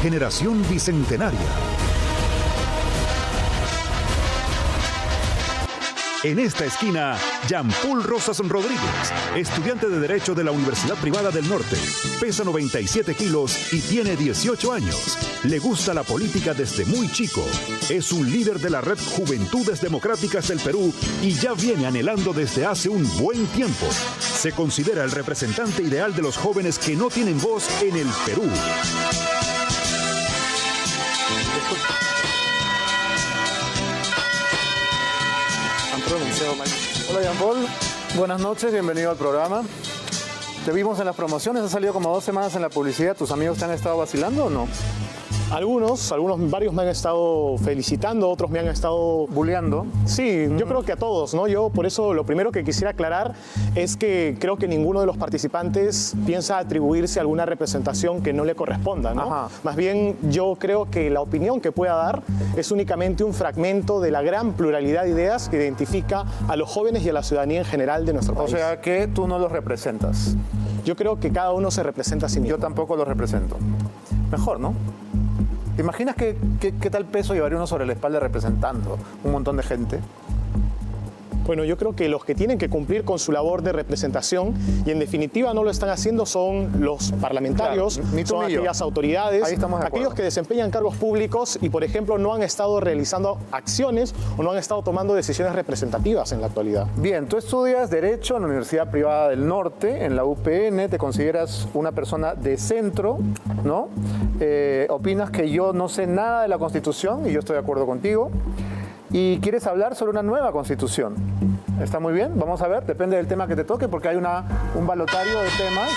Generación Bicentenaria. En esta esquina, Jean-Paul Rosas Rodríguez, estudiante de Derecho de la Universidad Privada del Norte. Pesa 97 kilos y tiene 18 años. Le gusta la política desde muy chico. Es un líder de la red Juventudes Democráticas del Perú y ya viene anhelando desde hace un buen tiempo. Se considera el representante ideal de los jóvenes que no tienen voz en el Perú. Hola Jean-Paul, buenas noches, bienvenido al programa. Te vimos en las promociones, has salido como 2 semanas en la publicidad. ¿Tus amigos te han estado vacilando o no? Varios me han estado felicitando, otros me han estado... ¿Bulleando? Sí, yo creo que a todos, ¿no? Yo por eso lo primero que quisiera aclarar es que creo que ninguno de los participantes piensa atribuirse a alguna representación que no le corresponda, ¿no? Ajá. Más bien yo creo que la opinión que pueda dar es únicamente un fragmento de la gran pluralidad de ideas que identifica a los jóvenes y a la ciudadanía en general de nuestro país. O sea que tú no los representas. Yo creo que cada uno se representa a sí mismo. Yo tampoco los represento. Mejor, ¿no? ¿Te imaginas qué tal peso llevaría uno sobre la espalda representando un montón de gente? Bueno, yo creo que los que tienen que cumplir con su labor de representación y en definitiva no lo están haciendo son los parlamentarios, claro, son aquellas autoridades, ahí estamos de acuerdo. Aquellos que desempeñan cargos públicos y por ejemplo no han estado realizando acciones o no han estado tomando decisiones representativas en la actualidad. Bien, tú estudias Derecho en la Universidad Privada del Norte, en la UPN, te consideras una persona de centro, ¿no? Opinas que yo no sé nada de la Constitución y yo estoy de acuerdo contigo. Y quieres hablar sobre una nueva Constitución. Está muy bien, vamos a ver, depende del tema que te toque, porque hay un balotario de temas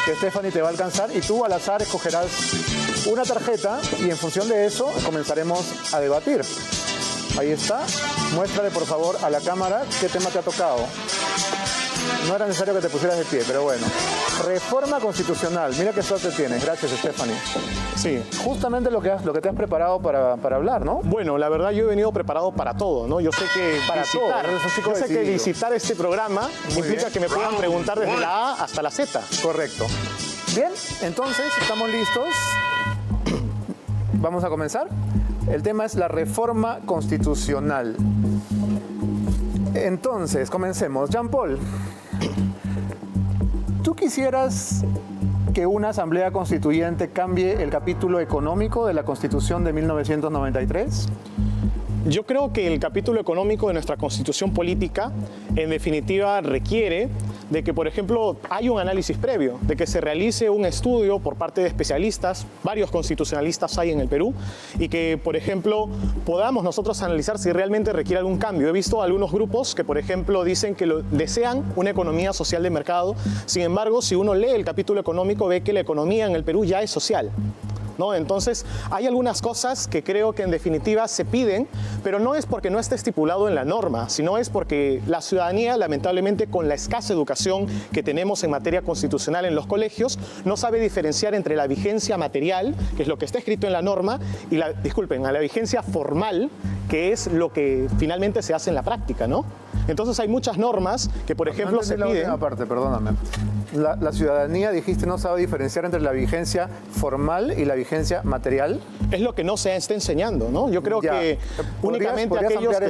que Stephanie te va a alcanzar y tú al azar escogerás una tarjeta y en función de eso comenzaremos a debatir. Ahí está, muéstrale por favor a la cámara qué tema te ha tocado. No era necesario que te pusieras de pie, pero bueno. Reforma constitucional, mira qué suerte tienes. Gracias, Stephanie. Sí. Justamente lo que te has preparado para hablar, ¿no? Bueno, la verdad yo he venido preparado para todo, ¿no? Yo sé que licitar este programa implica que me puedan preguntar desde la A hasta la Z. Correcto. Bien, entonces estamos listos. Vamos a comenzar. El tema es la reforma constitucional. Entonces, comencemos. Jean-Paul, ¿tú quisieras que una asamblea constituyente cambie el capítulo económico de la Constitución de 1993? Yo creo que el capítulo económico de nuestra Constitución política, en definitiva, requiere de que, por ejemplo, haya un análisis previo, de que se realice un estudio por parte de especialistas, varios constitucionalistas hay en el Perú, y que, por ejemplo, podamos nosotros analizar si realmente requiere algún cambio. He visto algunos grupos que, por ejemplo, dicen que desean una economía social de mercado. Sin embargo, si uno lee el capítulo económico, ve que la economía en el Perú ya es social, ¿no? Entonces, hay algunas cosas que creo que en definitiva se piden, pero no es porque no esté estipulado en la norma, sino es porque la ciudadanía, lamentablemente, con la escasa educación que tenemos en materia constitucional en los colegios, no sabe diferenciar entre la vigencia material, que es lo que está escrito en la norma, y a la vigencia formal, que es lo que finalmente se hace en la práctica, ¿no? Entonces hay muchas normas que, por ejemplo, se piden... La última parte, perdóname. La ciudadanía, dijiste, no sabe diferenciar entre la vigencia formal y la vigencia material. Es lo que no se está enseñando, ¿no? Yo creo que únicamente aquellos que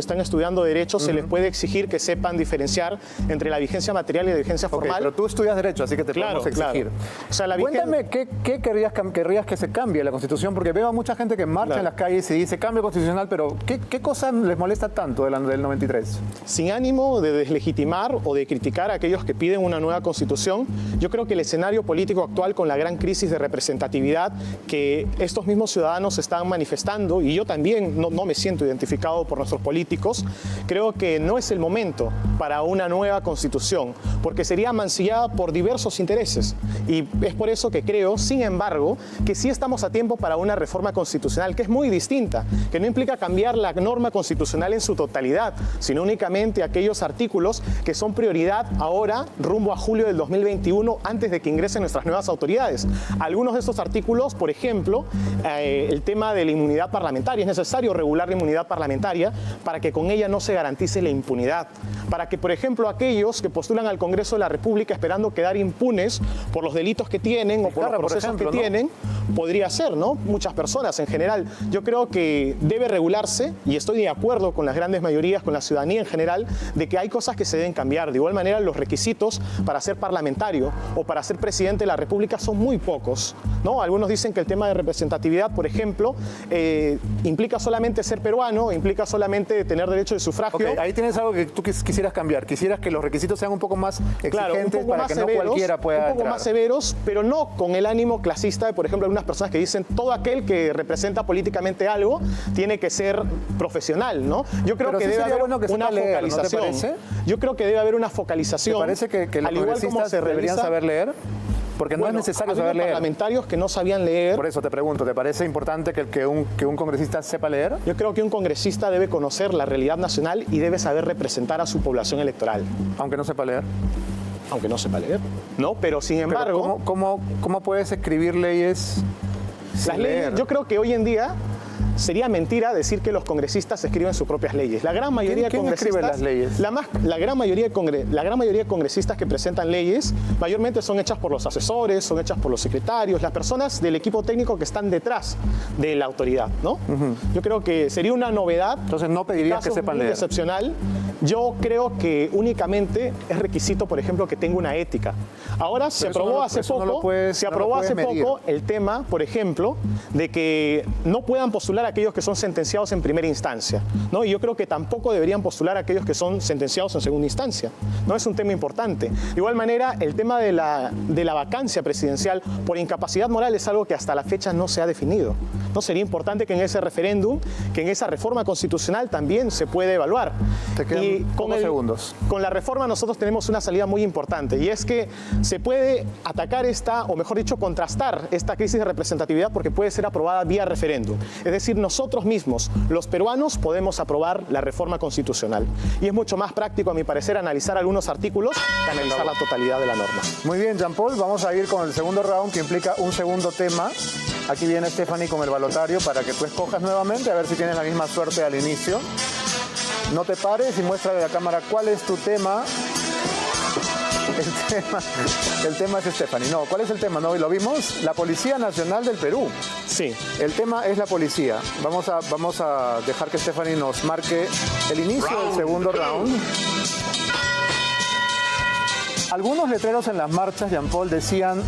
están estudiando Derecho, se les puede exigir que sepan diferenciar entre la vigencia material y la vigencia formal. Pero tú estudias Derecho, así que te podemos exigir. Claro. O sea, Cuéntame, ¿qué querrías que se cambie la Constitución? Porque veo a mucha gente que marcha en las calles y dice cambio constitucional, pero ¿qué cosa les molesta tanto del 93? Sin ánimo de deslegitimar o de criticar a aquellos que piden una nueva Constitución, yo creo que el escenario político actual, con la gran crisis de representatividad que estos mismos ciudadanos están manifestando, y yo también no me siento identificado por nuestros políticos, creo que no es el momento para una nueva Constitución, porque sería mancillada por diversos intereses. Y es por eso que creo, sin embargo, que sí estamos a tiempo para una reforma constitucional que es muy distinta, que no implica cambiar la norma constitucional en su totalidad, sino únicamente aquellos artículos que son prioridad ahora, rumbo a julio del 2021, antes de que ingresen nuestras nuevas autoridades. Algunos de estos artículos, por ejemplo, el tema de la inmunidad parlamentaria. Es necesario regular la inmunidad parlamentaria para que con ella no se garantice la impunidad, para que, por ejemplo, aquellos que postulan al Congreso de la República esperando quedar impunes por los delitos que tienen o por los procesos que tienen, podría ser, ¿no? Muchas personas en general. Yo creo que debe regularse, y estoy de acuerdo con las grandes mayorías, con la ciudadanía en general, de que hay cosas que se deben cambiar. De igual manera, los requisitos para ser parlamentario o para ser presidente de la República son muy pocos, ¿no? Algunos dicen que el tema de representatividad, por ejemplo, implica solamente ser peruano, implica solamente tener derecho de sufragio. Okay, ahí tienes algo que tú quisieras cambiar. Quisieras que los requisitos sean un poco más exigentes, claro, para que severos, no cualquiera pueda un poco entrar. Más severos, pero no con el ánimo clasista de, por ejemplo, algunas personas que dicen todo aquel que representa políticamente algo tiene que ser profesional, ¿no? Yo creo que debe haber una focalización. ¿No te parece? Yo creo que debe haber una focalización. ¿Te parece que los congresistas deberían saber leer? Porque no es necesario saber leer. Parlamentarios que no sabían leer. Por eso te pregunto, ¿te parece importante que un congresista sepa leer? Yo creo que un congresista debe conocer la realidad nacional y debe saber representar a su población electoral. Aunque no sepa leer. Aunque no sepa leer, ¿no? Pero sin embargo... Pero ¿cómo puedes escribir leyes sin leer? Yo creo que hoy en día sería mentira decir que los congresistas escriben sus propias leyes. La gran mayoría de congresistas escribe las leyes? La gran mayoría de congresistas que presentan leyes mayormente son hechas por los asesores, son hechas por los secretarios, las personas del equipo técnico que están detrás de la autoridad, ¿no? Yo creo que sería una novedad. Entonces no pedirías que sepan leer. Excepcional. Yo creo que únicamente es requisito, por ejemplo, que tenga una ética. Ahora se aprobó hace poco el tema, por ejemplo, de que no puedan postular a aquellos que son sentenciados en primera instancia, ¿no? Y yo creo que tampoco deberían postular a aquellos que son sentenciados en segunda instancia, ¿no? Es un tema importante. De igual manera, el tema de la vacancia presidencial por incapacidad moral es algo que hasta la fecha no se ha definido, ¿no? Sería importante que en ese referéndum, que en esa reforma constitucional también se puede evaluar. Te quedan pocos segundos. Con la reforma nosotros tenemos una salida muy importante, y es que se puede atacar o mejor dicho, contrastar esta crisis de representatividad porque puede ser aprobada vía referéndum. Es decir, nosotros mismos, los peruanos, podemos aprobar la reforma constitucional. Y es mucho más práctico, a mi parecer, analizar algunos artículos que analizar la totalidad de la norma. Muy bien, Jean-Paul, vamos a ir con el segundo round, que implica un segundo tema. Aquí viene Stephanie con el balotario para que tú escojas nuevamente, a ver si tienes la misma suerte al inicio. No te pares y muéstrale a la cámara cuál es tu tema. El tema es Stephanie. No, ¿cuál es el tema? ¿No? ¿Lo vimos? La Policía Nacional del Perú. Sí. El tema es la policía. Vamos a dejar que Stephanie nos marque el inicio del segundo round. Algunos letreros en las marchas, Jean-Paul, decían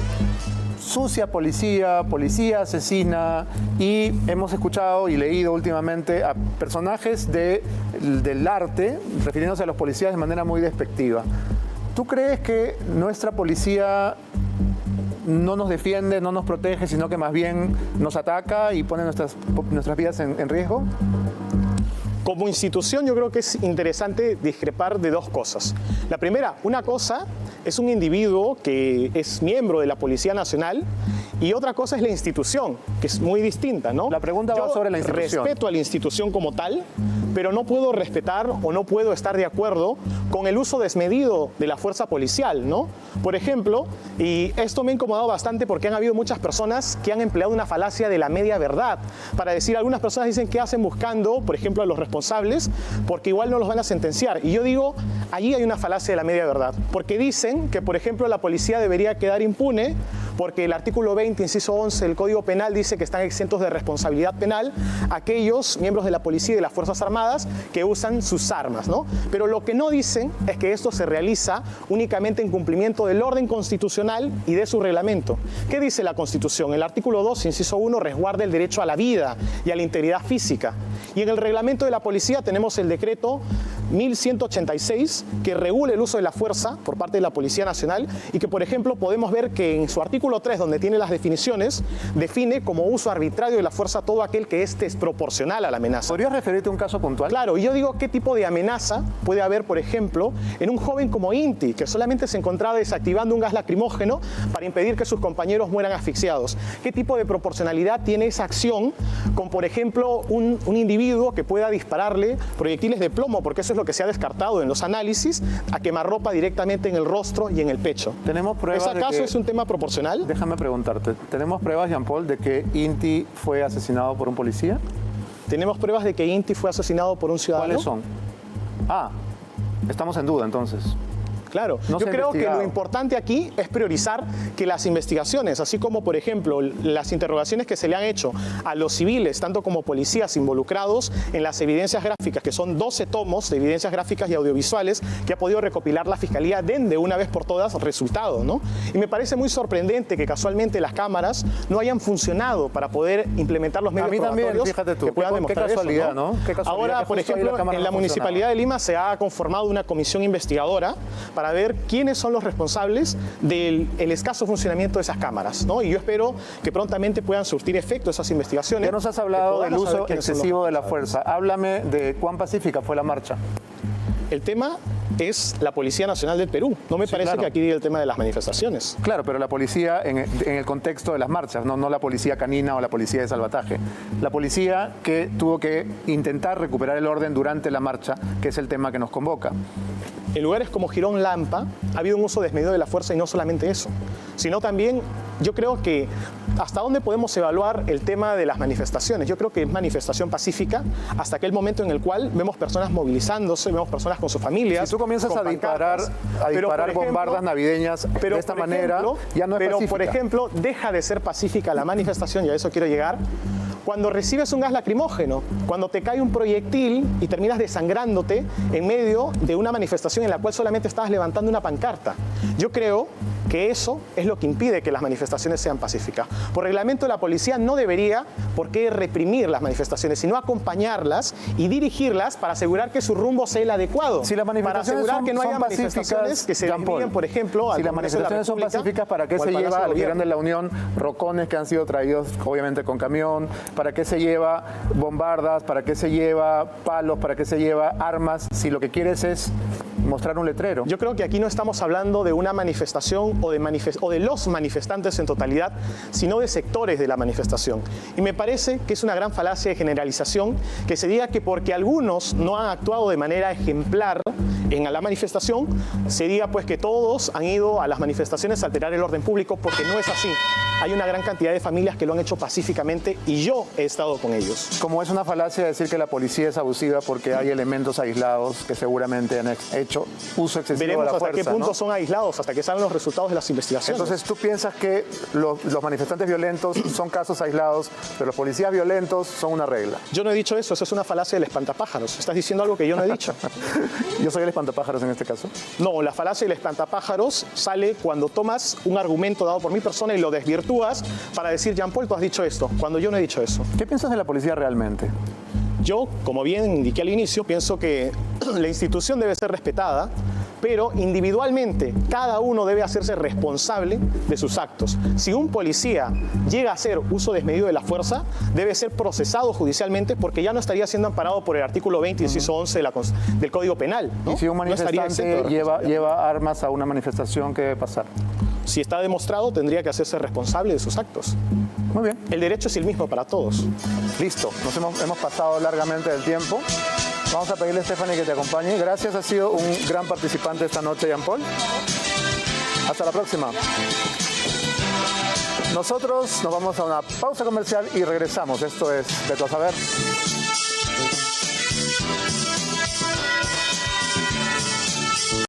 sucia policía, policía asesina, y hemos escuchado y leído últimamente a personajes del arte refiriéndose a los policías de manera muy despectiva. ¿Tú crees que nuestra policía no nos defiende, no nos protege, sino que más bien nos ataca y pone nuestras vidas en riesgo? Como institución, yo creo que es interesante discrepar de dos cosas. La primera, una cosa es un individuo que es miembro de la Policía Nacional, y otra cosa es la institución, que es muy distinta, ¿no? La pregunta va sobre la institución. Respeto a la institución como tal, pero no puedo respetar o no puedo estar de acuerdo con el uso desmedido de la fuerza policial, ¿no? Por ejemplo, y esto me ha incomodado bastante porque han habido muchas personas que han empleado una falacia de la media verdad para decir, algunas personas dicen que hacen buscando, por ejemplo, a los responsables, porque igual no los van a sentenciar. Y yo digo, allí hay una falacia de la media verdad, porque dicen que, por ejemplo, la policía debería quedar impune porque el artículo 20, inciso 11 del Código Penal dice que están exentos de responsabilidad penal aquellos miembros de la policía y de las Fuerzas Armadas que usan sus armas, ¿no? Pero lo que no dicen es que esto se realiza únicamente en cumplimiento del orden constitucional y de su reglamento. ¿Qué dice la Constitución? El artículo 2, inciso 1, resguarda el derecho a la vida y a la integridad física. Y en el reglamento de la policía tenemos el decreto 1186, que regula el uso de la fuerza por parte de la Policía Nacional, y que, por ejemplo, podemos ver que en su artículo 3, donde tiene las definiciones, define como uso arbitrario de la fuerza todo aquel que es desproporcional a la amenaza. ¿Podrías referirte a un caso puntual? Claro, y yo digo, ¿qué tipo de amenaza puede haber, por ejemplo, en un joven como Inti, que solamente se encontraba desactivando un gas lacrimógeno para impedir que sus compañeros mueran asfixiados? ¿Qué tipo de proporcionalidad tiene esa acción con, por ejemplo, un individuo que pueda dispararle proyectiles de plomo, porque eso es lo que se ha descartado en los análisis, a quemarropa directamente en el rostro y en el pecho? ¿Tenemos pruebas ¿Es acaso es un tema proporcional? Déjame preguntarte, ¿tenemos pruebas, Jean-Paul, de que Inti fue asesinado por un policía? Tenemos pruebas de que Inti fue asesinado por un ciudadano. ¿Cuáles son? Ah, estamos en duda entonces. Claro, No yo se ha creo que investigado. lo importante aquí es priorizar que las investigaciones, así como por ejemplo las interrogaciones que se le han hecho a los civiles, tanto como policías involucrados en las evidencias gráficas, que son 12 tomos de evidencias gráficas y audiovisuales que ha podido recopilar la Fiscalía, den de una vez por todas resultado, ¿no? Y me parece muy sorprendente que casualmente las cámaras no hayan funcionado para poder implementar los medios A mí también, probatorios fíjate tú, que puedan qué demostrar casualidad, eso, ¿no? Qué casualidad Ahora, que por justo ahí ejemplo, la cámara en la no funcionaba. Municipalidad de Lima se ha conformado una comisión investigadora para ver quiénes son los responsables del escaso funcionamiento de esas cámaras, ¿no? Y yo espero que prontamente puedan surtir efecto esas investigaciones. Ya nos has hablado que del podamos saber uso quiénes son los excesivo de la responsables. fuerza. Háblame de cuán pacífica fue la marcha. El tema es la Policía Nacional del Perú. No me parece claro. que aquí diga el tema de las manifestaciones. Claro, pero la policía en el contexto de las marchas, no la policía canina o la policía de salvataje. La policía que tuvo que intentar recuperar el orden durante la marcha, que es el tema que nos convoca. En lugares como Girón Lampa ha habido un uso desmedido de la fuerza y no solamente eso, sino también yo creo que hasta dónde podemos evaluar el tema de las manifestaciones. Yo creo que es manifestación pacífica hasta aquel momento en el cual vemos personas movilizándose, vemos personas con sus familias. Si tú comienzas con a disparar, pancartas. Pero, por ejemplo, bombardas navideñas de esta por manera, ejemplo, ya no es pero, pacífica. por ejemplo, deja de ser pacífica la manifestación, y a eso quiero llegar, cuando recibes un gas lacrimógeno, cuando te cae un proyectil y terminas desangrándote en medio de una manifestación en la cual solamente estabas levantando una pancarta. Yo creo que eso es lo que impide que las manifestaciones sean pacíficas. Por reglamento, la policía no debería por qué reprimir las manifestaciones, sino acompañarlas y dirigirlas para asegurar que su rumbo sea el adecuado. Si las para manifestaciones asegurar son, que no haya son manifestaciones pacíficas, que se Jean Paul, desvíen, por ejemplo, al si las Congreso de la manifestaciones son República pacíficas, ¿para qué o al se Palacio lleva de al Girón Gobierno? de la Unión rocones que han sido traídos obviamente con camión? ¿Para qué se lleva bombardas? ¿Para qué se lleva palos? ¿Para qué se lleva armas? Si lo que quieres es mostrar un letrero. Yo creo que aquí no estamos hablando de una manifestación o de los manifestantes en totalidad, sino de sectores de la manifestación. Y me parece que es una gran falacia de generalización que se diga que porque algunos no han actuado de manera ejemplar en la manifestación, se diga pues que todos han ido a las manifestaciones a alterar el orden público, porque no es así. Hay una gran cantidad de familias que lo han hecho pacíficamente y yo he estado con ellos. Como es una falacia decir que la policía es abusiva porque hay elementos aislados que seguramente han hecho uso excesivo Veremos de la hasta fuerza, qué punto ¿no? son aislados, hasta que salgan los resultados de las investigaciones. Entonces, ¿tú piensas que los manifestantes violentos son casos aislados, pero los policías violentos son una regla? Yo no he dicho eso es una falacia del espantapájaros. Estás diciendo algo que yo no he dicho. Yo soy el espantapájaros en este caso. No, la falacia del espantapájaros sale cuando tomas un argumento dado por mi persona y lo desvirtúas para decir, Jean Paul, tú has dicho esto, cuando yo no he dicho eso. ¿Qué piensas de la policía realmente? Yo, como bien indiqué al inicio, pienso que la institución debe ser respetada, pero individualmente cada uno debe hacerse responsable de sus actos. Si un policía llega a hacer uso desmedido de la fuerza, debe ser procesado judicialmente porque ya no estaría siendo amparado por el artículo 20 y inciso 11 del Código Penal, ¿no? Y si un No estaría manifestante exento de responsabilidad. lleva armas a una manifestación, ¿qué debe pasar? Si está demostrado, tendría que hacerse responsable de sus actos. Muy bien. El derecho es el mismo para todos. Listo, hemos pasado largamente del tiempo. Vamos a pedirle a Stephanie que te acompañe. Gracias, has sido un gran participante esta noche, Jean Paul. Hasta la próxima. Nosotros nos vamos a una pausa comercial y regresamos. Esto es Veto a Saber.